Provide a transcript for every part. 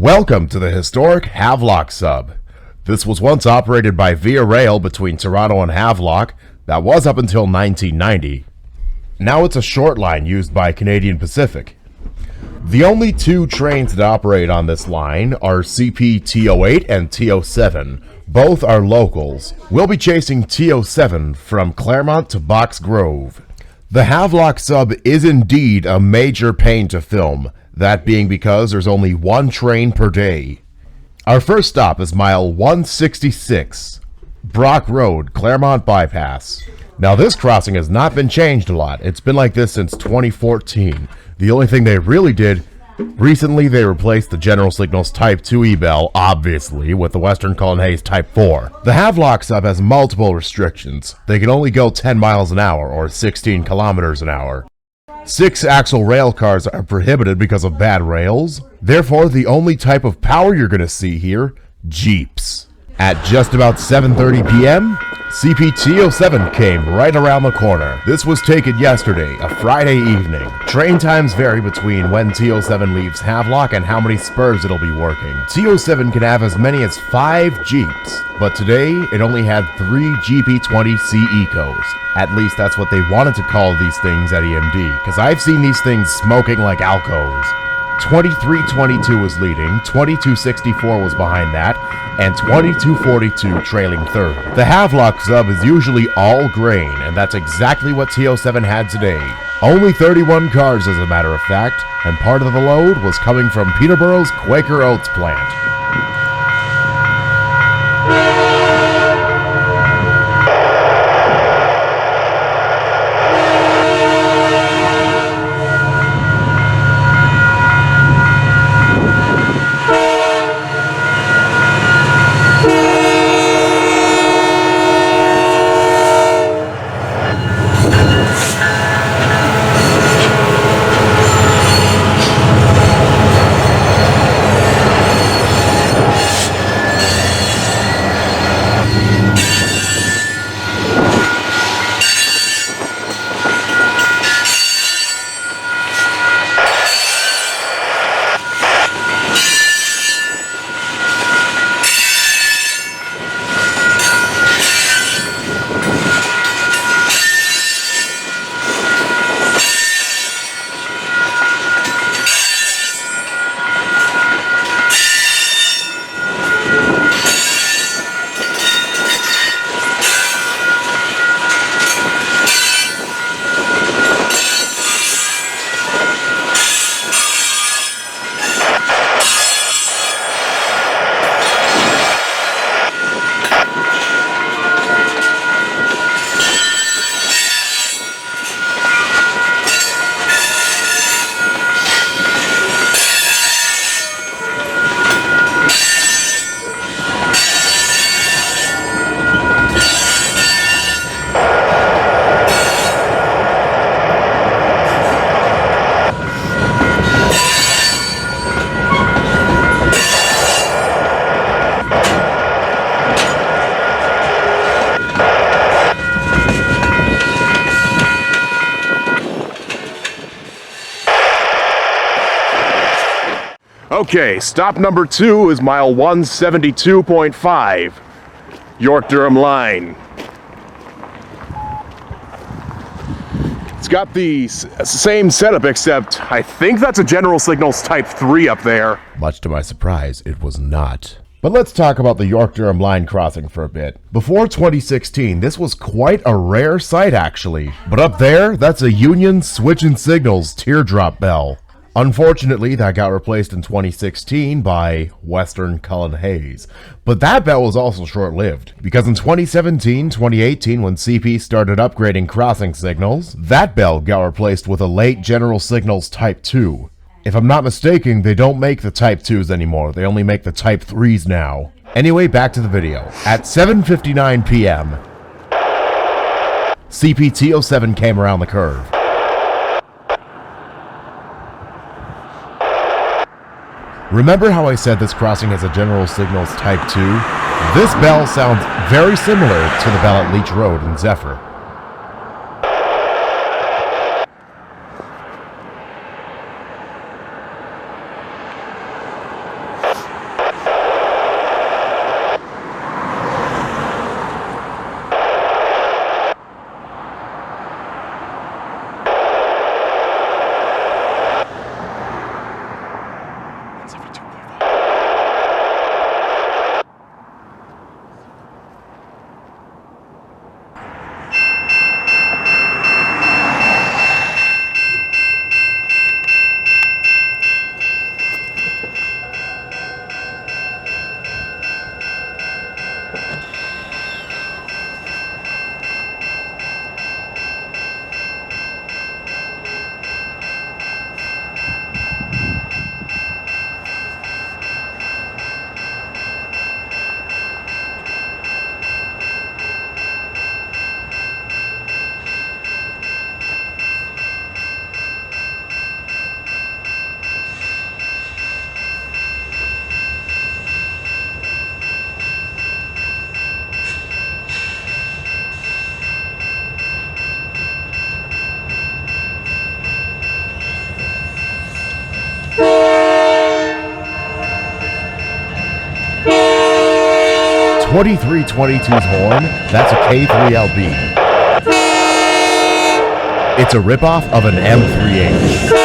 Welcome to the historic Havelock sub. This was once operated by Via Rail between Toronto and Havelock. That was up until 1990. Now it's a short line used by Canadian Pacific. The only two trains that operate on this line are CP T08 and T07. Both are locals. We'll be chasing T07 from Claremont to Box Grove. The Havelock sub is indeed a major pain to film, that being because there's only one train per day. Our first stop is mile 166, Brock Road, Claremont Bypass. Now this crossing has not been changed a lot. It's been like this since 2014. The only thing they really did, recently they replaced the General Signals Type 2 E-Bell, obviously, with the Western Cullen Hayes Type 4. The Havelock sub has multiple restrictions. They can only go 10 miles an hour, or 16 kilometers an hour. 6-axle rail cars are prohibited because of bad rails. Therefore, the only type of power you're going to see here, Jeeps. At just about 7:30 p.m., CP T07 came right around the corner. This was taken yesterday, a Friday evening. Train times vary between when T07 leaves Havelock and how many spurs it'll be working. T07 can have as many as 5 Jeeps, but today it only had 3 GP20C Ecos. At least that's what they wanted to call these things at EMD, because I've seen these things smoking like Alcos. 2322 was leading, 2264 was behind that, and 2242 trailing third. The Havelock sub is usually all grain, and that's exactly what T07 had today. Only 31 cars as a matter of fact, and part of the load was coming from Peterborough's Quaker Oats plant. Okay, stop number 2 is mile 172.5, York-Durham line. It's got the same setup, except I think that's a General Signals Type 3 up there. Much to my surprise, it was not. But let's talk about the York-Durham line crossing for a bit. Before 2016, this was quite a rare sight actually. But up there, that's a Union Switch and Signals teardrop bell. Unfortunately, that got replaced in 2016 by Western Cullen Hayes. But that bell was also short-lived, because in 2017-2018, when CP started upgrading crossing signals, that bell got replaced with a late General Signals Type 2. If I'm not mistaken, they don't make the Type 2s anymore, they only make the Type 3s now. Anyway, back to the video. At 7:59 p.m., CP T07 came around the curve. Remember how I said this crossing has a General Signals Type 2? This bell sounds very similar to the bell at Leach Road in Zephyr. 2322's horn, that's a K3LB. It's a ripoff of an M3H.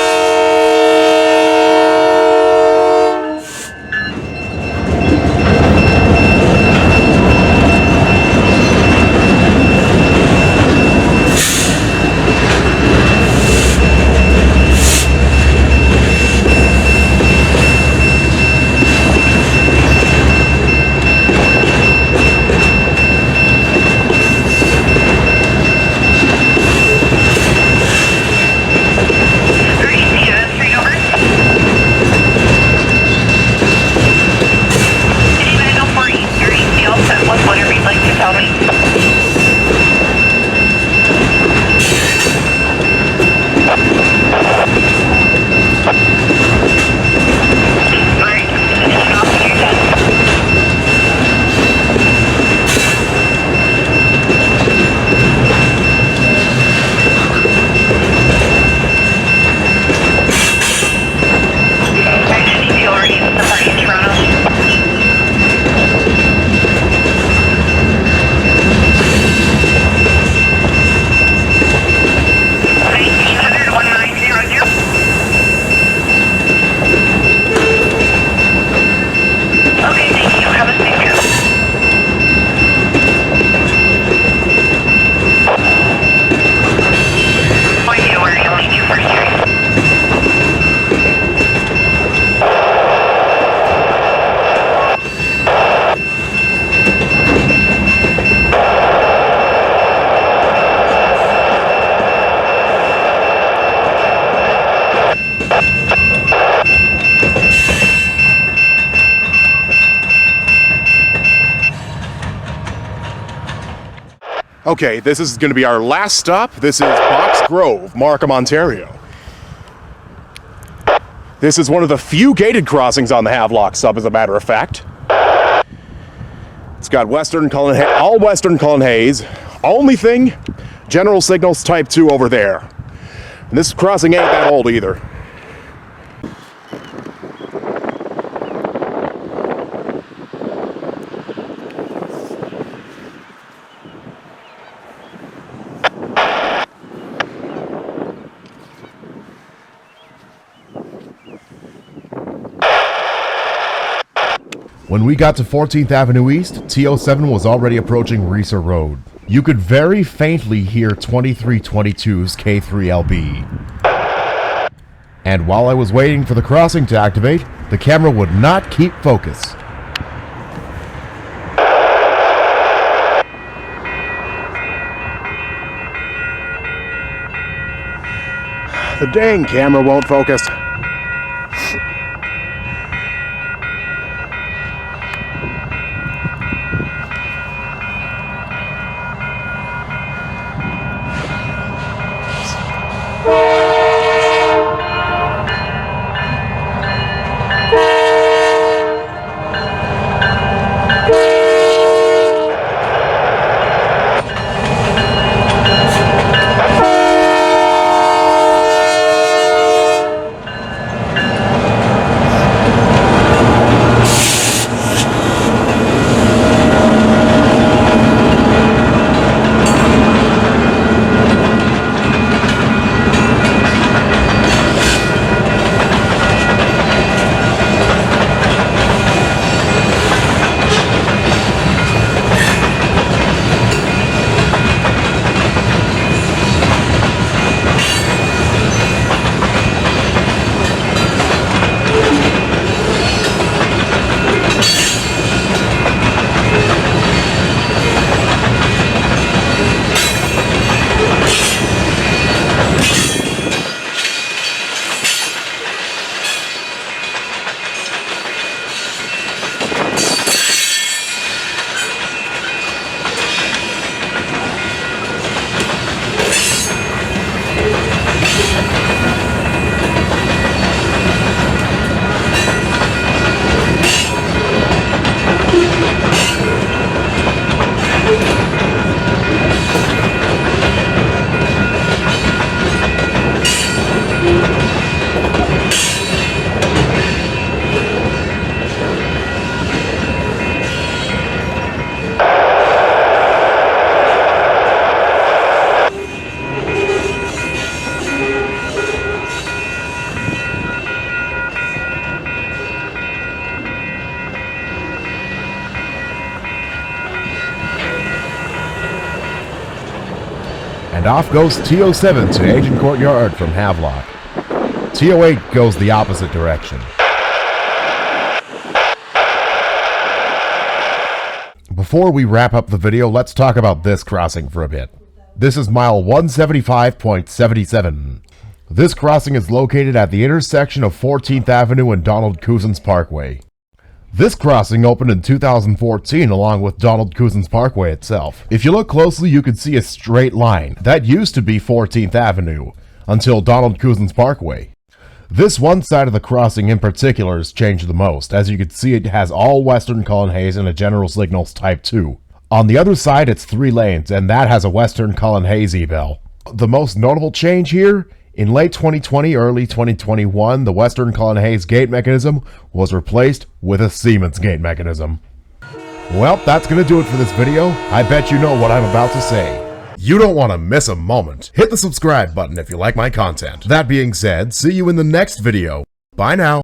Okay, this is going to be our last stop. This is Box Grove, Markham, Ontario. This is one of the few gated crossings on the Havelock sub, as a matter of fact. It's got all Western Cullen Hayes. Only thing, general signals type 2 over there. And this crossing ain't that old either. When we got to 14th Avenue East, T07 was already approaching Reesor Road. You could very faintly hear 2322's K3LB. And while I was waiting for the crossing to activate, the camera would not keep focus. The dang camera won't focus. off goes T07 to Agent Courtyard from Havelock. T08 goes the opposite direction. Before we wrap up the video, let's talk about this crossing for a bit. This is mile 175.77. This crossing is located at the intersection of 14th Avenue and Donald Cousins Parkway. This crossing opened in 2014 along with Donald Cousins Parkway itself. If you look closely, you can see a straight line. That used to be 14th Avenue until Donald Cousins Parkway. This one side of the crossing in particular has changed the most. As you can see, it has all Western Cullen Hayes and a General Signals Type 2. On the other side, it's 3 lanes, and that has a Western Cullen Hayes e-bell. The most notable change here, in late 2020, early 2021, the Western Cullen Hayes gate mechanism was replaced with a Siemens gate mechanism. Well, that's going to do it for this video. I bet you know what I'm about to say. You don't want to miss a moment. Hit the subscribe button if you like my content. That being said, see you in the next video. Bye now.